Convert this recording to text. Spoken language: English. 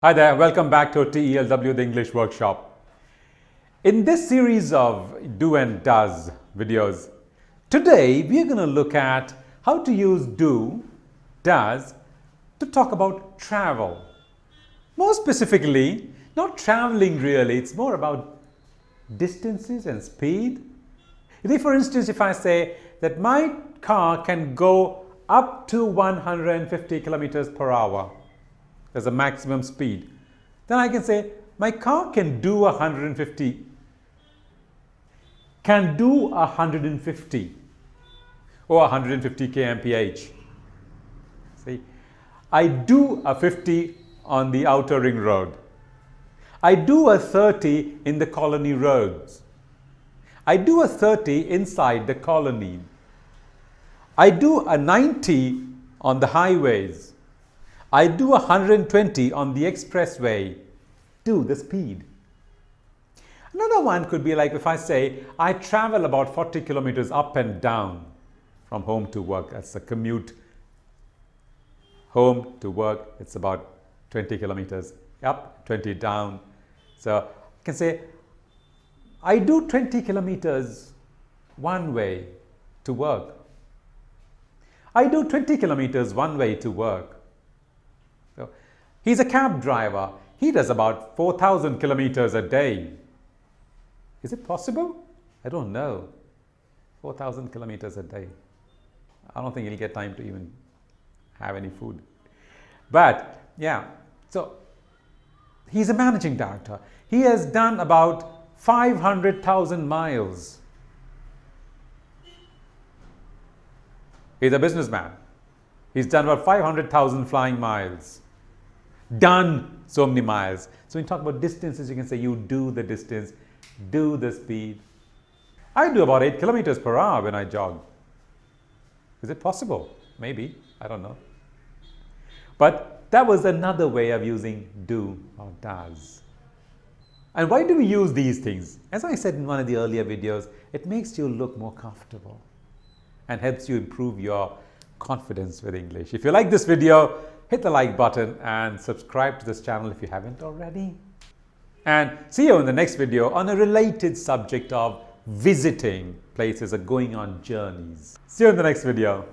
Hi there, welcome back to TELW, the English workshop. In this series of do and does videos, today we are going to look at how to use do, does to talk about travel. More specifically, not traveling really, it's more about distances and speed. For instance, if I say that my car can go up to 150 kilometers per hour, there's a maximum speed, then I can say my car can do 150 or 150 kmph. See, I do a 50 on the outer ring road. I do a 30 in the colony roads. I do a 30 inside the colony. I do a 90 on the highways. I do 120 on the expressway. Do the speed. Another one could be like if I say I travel about 40 kilometers up and down from home to work. That's a commute. Home to work, it's about 20 kilometers up, 20 down. So I can say I do 20 kilometers one way to work. I do 20 kilometers one way to work. So he's a cab driver. He does about 4,000 kilometers a day. Is it possible? I don't know. 4,000 kilometers a day. I don't think he'll get time to even have any food. But yeah, so he's a managing director. He has done about 500,000 miles. He's a businessman. He's done about 500,000 flying miles. Done so many miles. So when you talk about distances, you can say you do the distance, do the speed. I do about 8 kilometers per hour when I jog. Is it possible? Maybe. I don't know. But that was another way of using do or does. And why do we use these things? As I said in one of the earlier videos, it makes you look more comfortable and helps you improve your confidence with English. If you like this video, hit the like button and subscribe to this channel if you haven't already. And see you in the next video on a related subject of visiting places or going on journeys. See you in the next video.